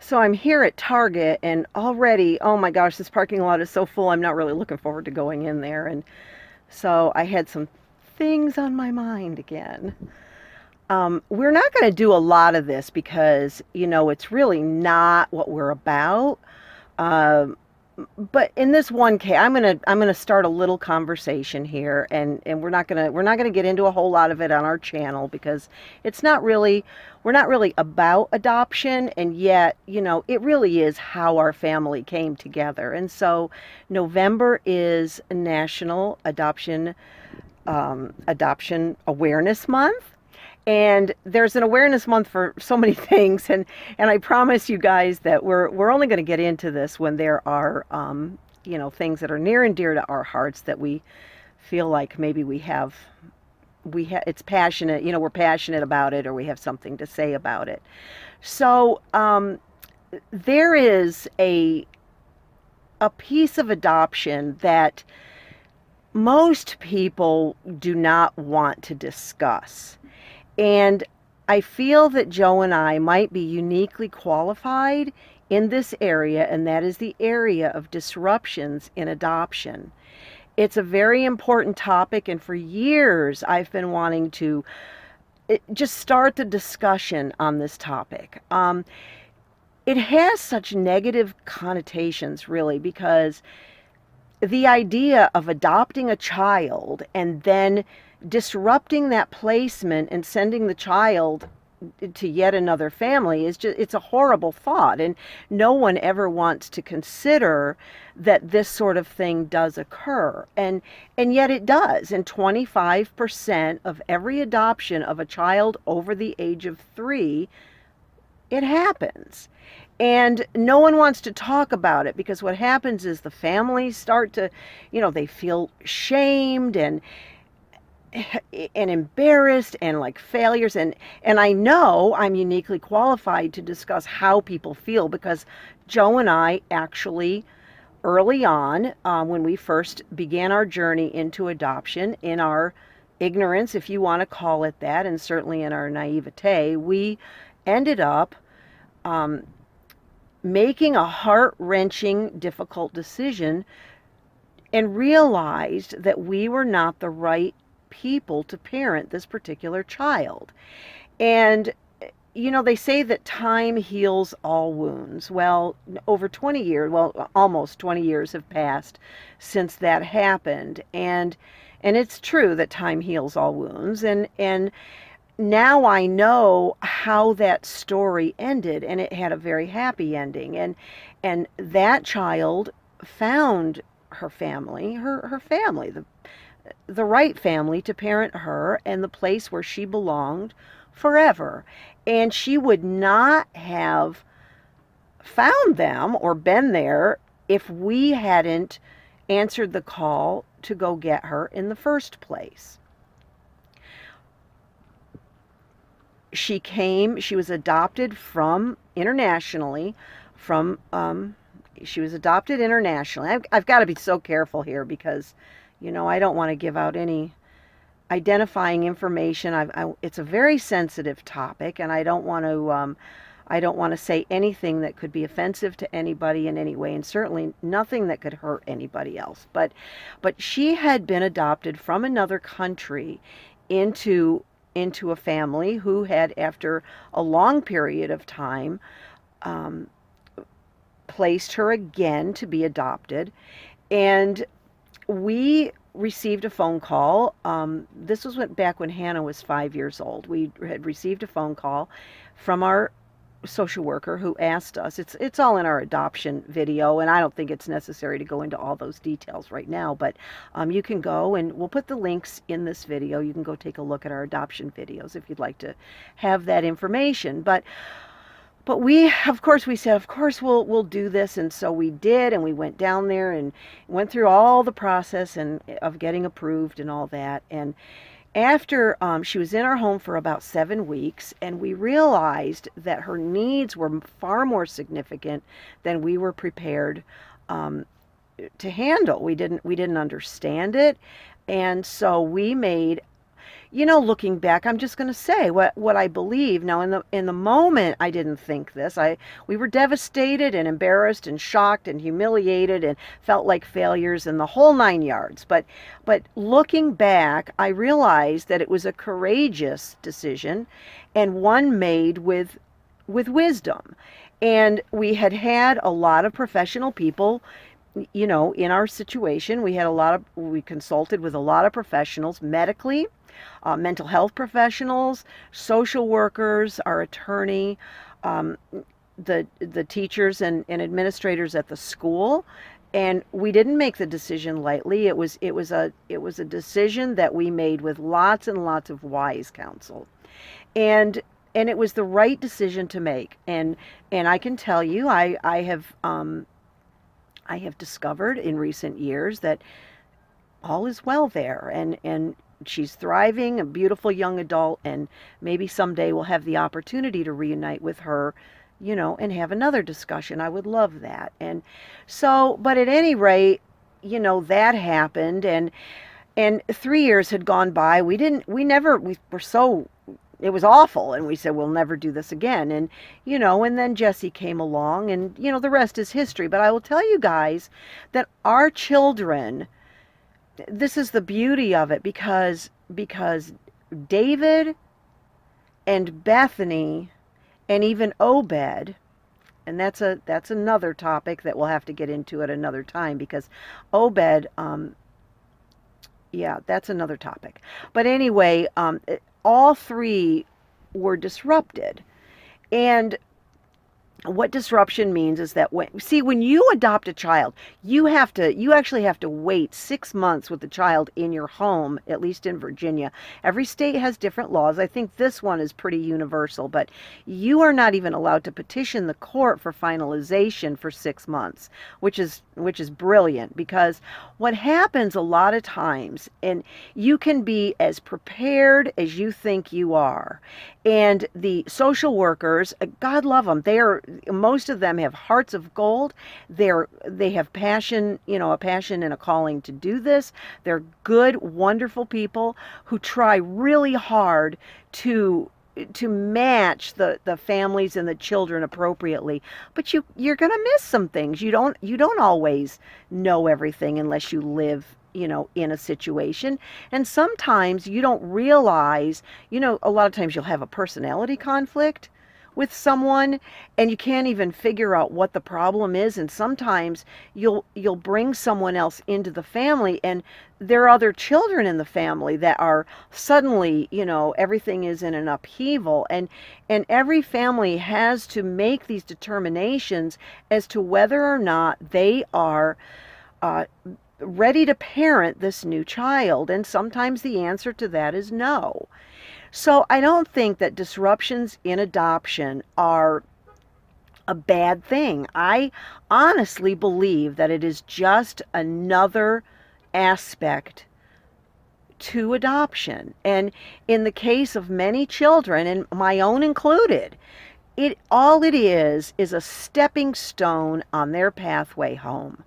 So I'm here at Target and already, oh my gosh, this parking lot is so full. I'm not really looking forward to going in there. And so I had some things on my mind again. We're not going to do a lot of this because, it's really not what we're about. Um, but in this one case, I'm gonna start a little conversation here, and we're not gonna get into a whole lot of it on our channel because it's not really we're not really about adoption, and yet it really is how our family came together. And so November is National Adoption Awareness Month. And there's an awareness month for so many things, and I promise you guys that we're only going to get into this when there are things that are near and dear to our hearts that we feel like maybe it's passionate, we're passionate about it, or we have something to say about it. So there is a piece of adoption that most people do not want to discuss. And I feel that Joe and I might be uniquely qualified in this area, and that is the area of disruptions in adoption. It's a very important topic, and for years I've been wanting to just start the discussion on this topic. It has such negative connotations, really, because the idea of adopting a child and then disrupting that placement and sending the child to yet another family it's a horrible thought, and no one ever wants to consider that this sort of thing does occur, and yet it does. And 25% of every adoption of a child over the age of 3, it happens. And no one wants to talk about it because what happens is the families start to, they feel shamed and embarrassed and like failures, and I know I'm uniquely qualified to discuss how people feel because Joe and I actually early on, when we first began our journey into adoption, in our ignorance, if you want to call it that, and certainly in our naivete, we ended up making a heart-wrenching, difficult decision and realized that we were not the right people to parent this particular child. And they say that time heals all wounds. Well, over 20 years, well, almost 20 years have passed since that happened. And it's true that time heals all wounds. And now I know how that story ended, and it had a very happy ending. And that child found her family, her family, the right family to parent her and the place where she belonged forever. And she would not have found them or been there if we hadn't answered the call to go get her in the first place. She was adopted internationally. I've got to be so careful here because, I don't want to give out any identifying information. It's a very sensitive topic, and I don't want to say anything that could be offensive to anybody in any way, and certainly nothing that could hurt anybody else. But she had been adopted from another country into a family who had, after a long period of time, placed her again to be adopted. And we received a phone call. This was back when Hannah was 5 years old. We had received a phone call from our social worker who asked us, it's all in our adoption video, and I don't think it's necessary to go into all those details right now, but you can go, and we'll put the links in this video. You can go take a look at our adoption videos if you'd like to have that information. But we said, of course we'll do this, and so we did, and we went down there and went through all the process of getting approved and all that. And after she was in our home for about 7 weeks, and we realized that her needs were far more significant than we were prepared to handle. We didn't understand it, and so we made looking back, I'm just going to say what I believe. Now, in the moment, I didn't think this. We were devastated and embarrassed and shocked and humiliated and felt like failures and the whole 9 yards. But looking back, I realized that it was a courageous decision and one made with wisdom. And we had a lot of professional people, in our situation. We consulted with a lot of professionals medically, mental health professionals, social workers, our attorney, um, the teachers and administrators at the school. And we didn't make the decision lightly. It was a decision that we made with lots and lots of wise counsel. And and it was the right decision to make. And I can tell you, I have discovered in recent years that all is well there, and she's thriving, a beautiful young adult, and maybe someday we'll have the opportunity to reunite with her, and have another discussion. I would love that. And so, but at any rate, that happened, and 3 years had gone by. We were so, it was awful, and we said we'll never do this again. And then Jesse came along, and the rest is history. But I will tell you guys that our children, this is the beauty of it, because David and Bethany and even Obed, and that's another topic that we'll have to get into at another time, because Obed, yeah, that's another topic. But anyway, all three were disrupted. And what disruption means is that when you adopt a child, you actually have to wait 6 months with the child in your home, at least in Virginia. Every state has different laws. I think this one is pretty universal, but you are not even allowed to petition the court for finalization for 6 months, which is brilliant, because what happens a lot of times, and you can be as prepared as you think you are, and the social workers, God love them, most of them have hearts of gold. They have passion, a passion and a calling to do this. They're good, wonderful people who try really hard to match the families and the children appropriately. But you're going to miss some things. You don't always know everything unless you live, in a situation. And sometimes you don't realize, a lot of times you'll have a personality conflict with someone, and you can't even figure out what the problem is. And sometimes you'll bring someone else into the family, and there are other children in the family that are suddenly, everything is in an upheaval. And every family has to make these determinations as to whether or not they are ready to parent this new child. And sometimes the answer to that is no. So I don't think that disruptions in adoption are a bad thing. I honestly believe that it is just another aspect to adoption. And in the case of many children, and my own included, all it is a stepping stone on their pathway home.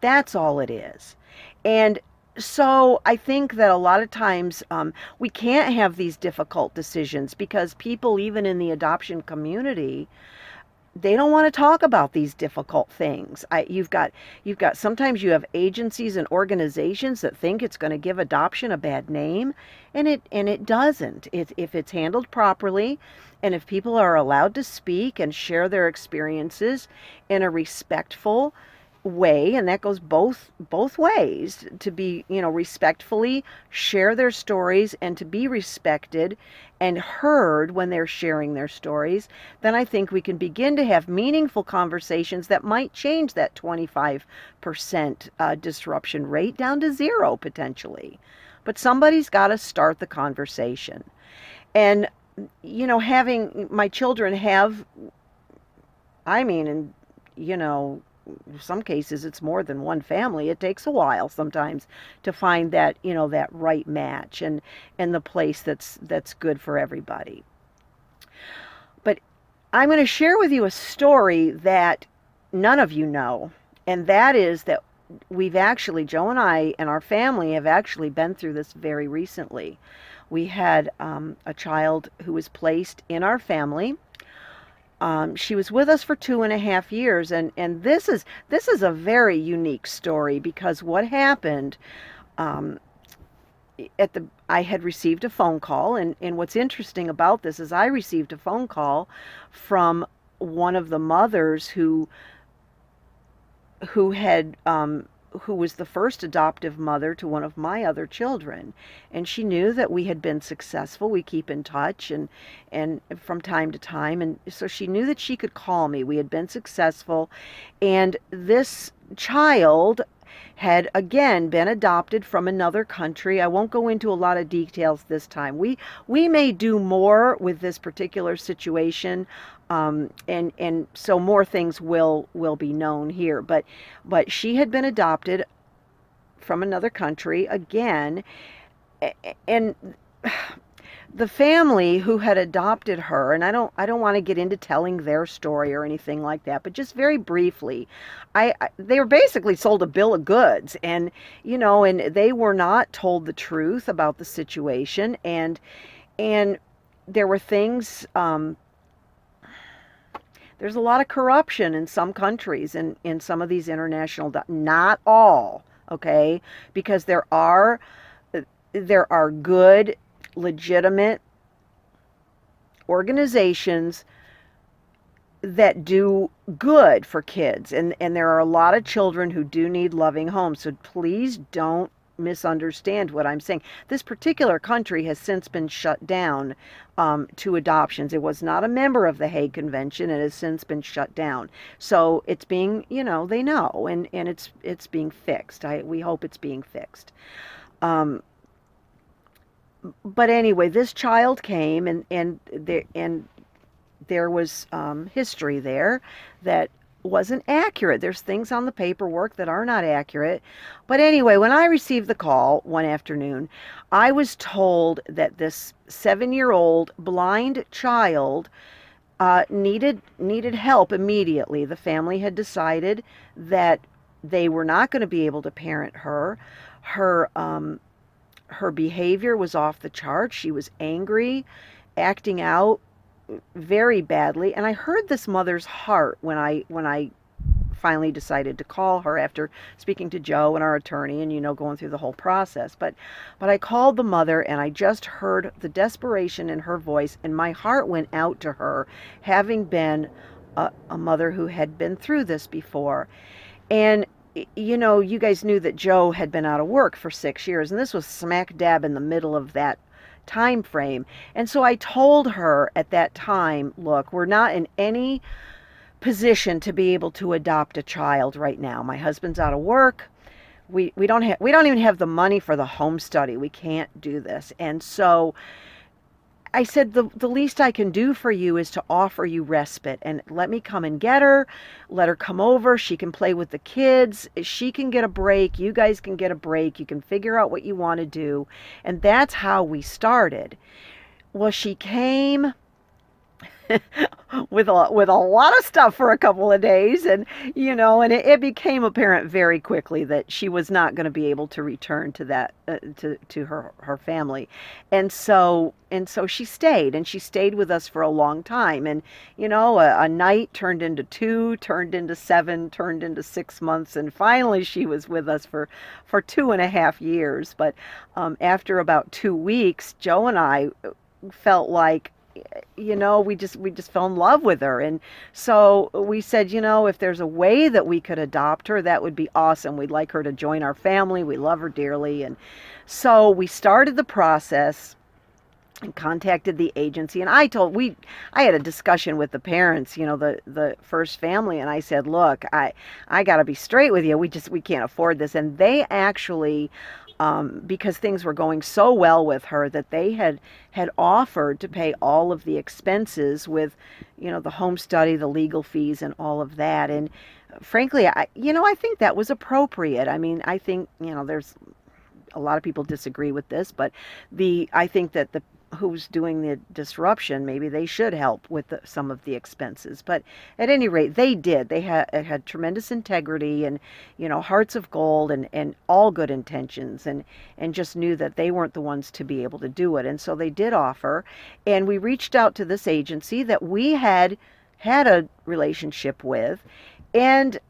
That's all it is. And so I think that a lot of times we can't have these difficult decisions, because people, even in the adoption community, they don't want to talk about these difficult things. You've got sometimes you have agencies and organizations that think it's going to give adoption a bad name, and it doesn't. If it's handled properly, and if people are allowed to speak and share their experiences in a respectful way, and that goes both ways, to be, respectfully share their stories and to be respected and heard when they're sharing their stories, then I think we can begin to have meaningful conversations that might change that 25% disruption rate down to 0 potentially. But somebody's got to start the conversation. And having my children have, in some cases it's more than one family. It takes a while sometimes to find that, that right match and the place that's good for everybody. But I'm going to share with you a story that none of you know, and that is that Joe and I and our family have actually been through this very recently. We had a child who was placed in our family. She was with us for 2.5 years, and this is a very unique story because what happened, um, I had received a phone call, and what's interesting about this is I received a phone call from one of the mothers who had who was the first adoptive mother to one of my other children, and she knew that we had been successful. We keep in touch and from time to time, and so she knew that she could call me. We had been successful, and this child had again been adopted from another country. I won't go into a lot of details this time. We may do more with this particular situation, and so more things will be known here. But she had been adopted from another country again, and the family who had adopted her, and I don't want to get into telling their story or anything like that, but just very briefly, they were basically sold a bill of goods, and and they were not told the truth about the situation, and there were things. There's a lot of corruption in some countries, and in some of these international, not all, okay, because there are good, legitimate organizations that do good for kids, and there are a lot of children who do need loving homes. So please don't misunderstand what I'm saying. This particular country has since been shut down to adoptions. It was not a member of the Hague Convention. It has since been shut down. So it's being, they know, and it's being fixed. We hope it's being fixed. But anyway, this child came, and there was history there that wasn't accurate. There's things on the paperwork that are not accurate. But anyway, when I received the call one afternoon, I was told that this 7-year-old blind child needed help immediately. The family had decided that they were not going to be able to parent her. Her behavior was off the charts. She was angry, acting out very badly, and I heard this mother's heart when I finally decided to call her after speaking to Joe and our attorney, and going through the whole process. But I called the mother, and I just heard the desperation in her voice, and my heart went out to her, having been a mother who had been through this before. And you guys knew that Joe had been out of work for 6 years, and this was smack dab in the middle of that time frame. And so I told her at that time, look, we're not in any position to be able to adopt a child right now. My husband's out of work. We don't even have the money for the home study. We can't do this. And so I said, the least I can do for you is to offer you respite, and let me come and get her, let her come over, she can play with the kids, she can get a break, you guys can get a break, you can figure out what you want to do. And that's how we started. Well, she came with a lot of stuff for a couple of days, and it became apparent very quickly that she was not going to be able to return to that to her family, and so she stayed with us for a long time, and a night turned into 2, turned into 7, turned into 6 months, and finally she was with us for 2.5 years. But after about 2 weeks, Joe and I felt like we just fell in love with her. And so we said, if there's a way that we could adopt her, that would be awesome. We'd like her to join our family. We love her dearly. And so we started the process and contacted the agency. And I had a discussion with the parents, the first family. And I said, look, I got to be straight with you. We can't afford this. And they actually, because things were going so well with her, that they had offered to pay all of the expenses with, the home study, the legal fees, and all of that. And frankly, I think that was appropriate. I mean, I think, there's a lot of people disagree with this, but I think that who's doing the disruption, maybe they should help with some of the expenses. But at any rate, they did. They had tremendous integrity and, hearts of gold and all good intentions, and just knew that they weren't the ones to be able to do it. And so they did offer. And we reached out to this agency that we had a relationship with. And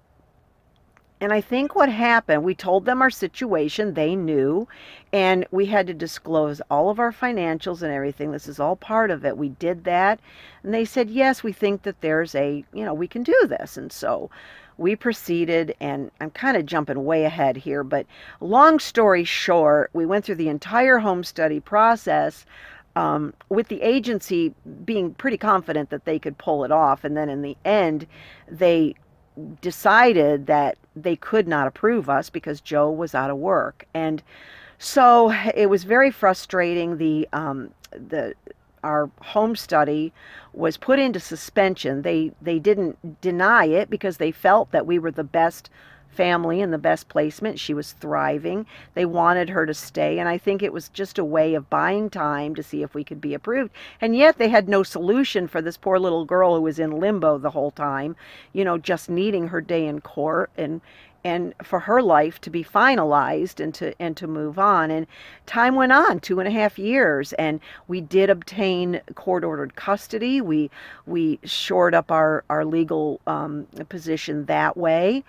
I think what happened, we told them our situation, they knew, and we had to disclose all of our financials and everything. This is all part of it. We did that, and they said, yes, we think that there's we can do this. And so we proceeded, and I'm kind of jumping way ahead here, but long story short, we went through the entire home study process, with the agency being pretty confident that they could pull it off. And then in the end, they decided that they could not approve us because Joe was out of work. And so it was very frustrating. Our home study was put into suspension. They didn't deny it because they felt that we were the best family and the best placement. She was thriving. They wanted her to stay, and I think it was just a way of buying time to see if we could be approved. And yet they had no solution for this poor little girl who was in limbo the whole time, just needing her day in court and for her life to be finalized and to move on. And time went on, 2.5 years, and we did obtain court-ordered custody. We shored up our legal position that way.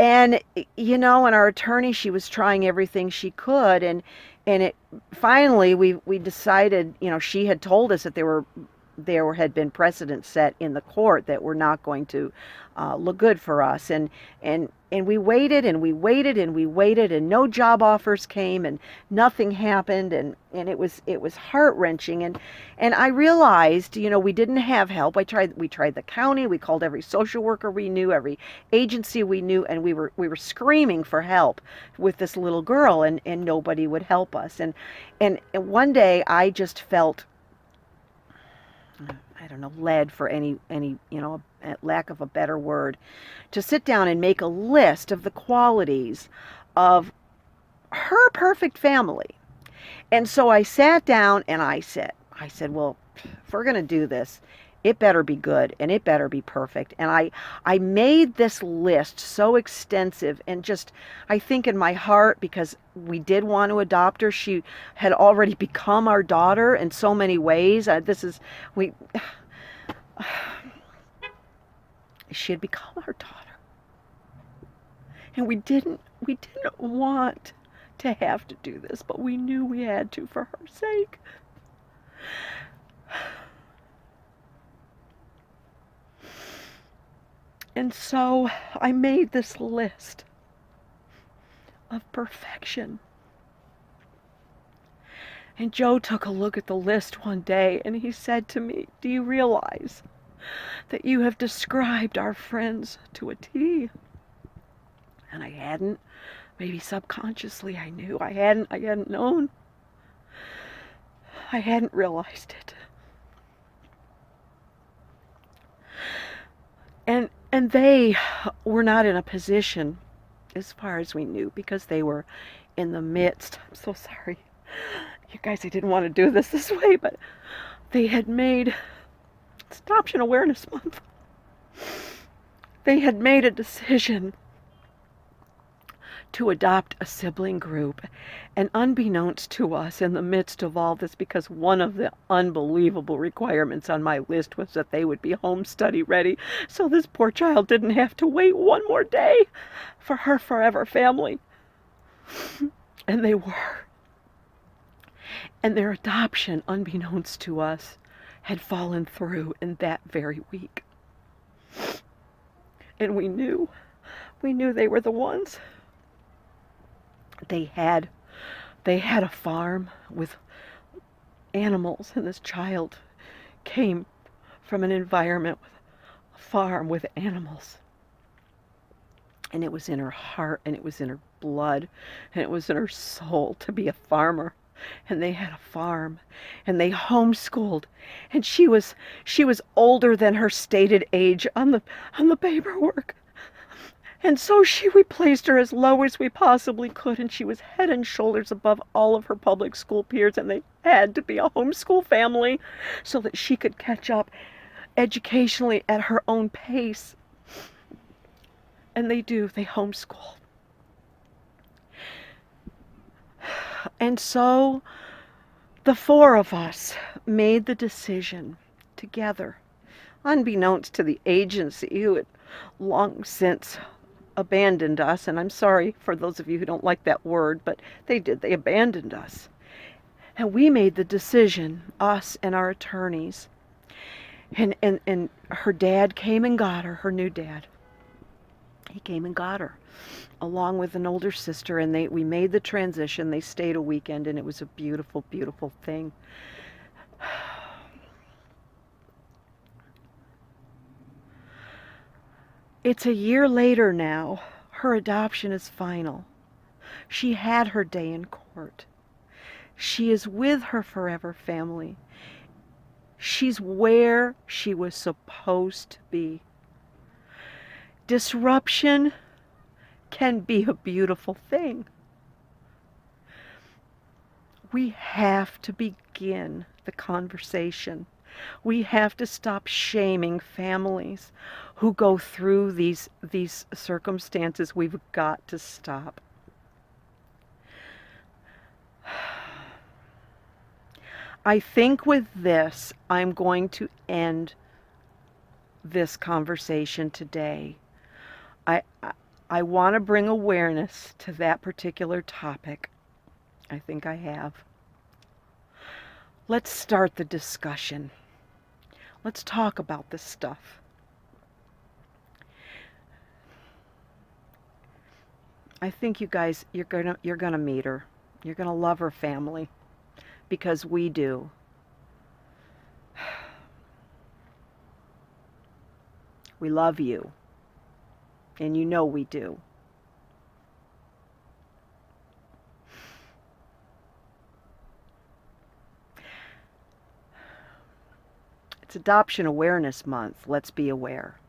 And, and our attorney, she was trying everything she could. And it finally, we decided, she had told us that there had been precedents set in the court that were not going to look good for us. And we waited and we waited and we waited, and no job offers came and nothing happened. And it was heart-wrenching. And I realized, we didn't have help. We tried the county, we called every social worker we knew, every agency we knew, and we were screaming for help with this little girl, and nobody would help us. And one day I just felt, I don't know, led, for any lack of a better word, to sit down and make a list of the qualities of her perfect family. And so I sat down and I said, well, if we're going to do this, it better be good and it better be perfect. And I made this list so extensive, and just, I think in my heart, because we did want to adopt her. She had already become our daughter in so many ways. She had become our daughter. And we didn't want to have to do this, but we knew we had to for her sake. And so I made this list of perfection. And Joe took a look at the list one day and he said to me, "Do you realize that you have described our friends to a T?" And I hadn't. Maybe subconsciously I knew. I hadn't known. I hadn't realized it. And they were not in a position, as far as we knew, because they were in the midst. I'm so sorry. You guys, I didn't want to do this way, but they had made, it's Adoption Awareness Month. They had made a decision to adopt a sibling group. And unbeknownst to us, in the midst of all this, because one of the unbelievable requirements on my list was that they would be home study ready, so this poor child didn't have to wait one more day for her forever family. And they were. And their adoption, unbeknownst to us, had fallen through in that very week. And we knew they were the ones. They had a farm with animals, and this child came from an environment with a farm with animals. And it was in her heart, and it was in her blood, and it was in her soul to be a farmer. And they had a farm, and they homeschooled, and she was older than her stated age on the paperwork. And so we placed her as low as we possibly could, and she was head and shoulders above all of her public school peers, and they had to be a homeschool family so that she could catch up educationally at her own pace. And they do, they homeschool. And so the four of us made the decision together, unbeknownst to the agency who had long since abandoned us. And I'm sorry for those of you who don't like that word, but they did. They abandoned us. And we made the decision, us and our attorneys. And her dad came and got her, her new dad. He came and got her, along with an older sister, and we made the transition. They stayed a weekend, and it was a beautiful, beautiful thing. It's a year later now. Her adoption is final. She had her day in court. She is with her forever family. She's where she was supposed to be. Disruption can be a beautiful thing. We have to begin the conversation. We have to stop shaming families who go through these circumstances. We've got to stop. I think with this, I'm going to end this conversation today. I want to bring awareness to that particular topic. I think I have. Let's start the discussion. Let's talk about this stuff. I think you guys, you're gonna meet her. You're gonna love her family, because we do. We love you, and you know we do. It's Adoption Awareness Month. Let's be aware.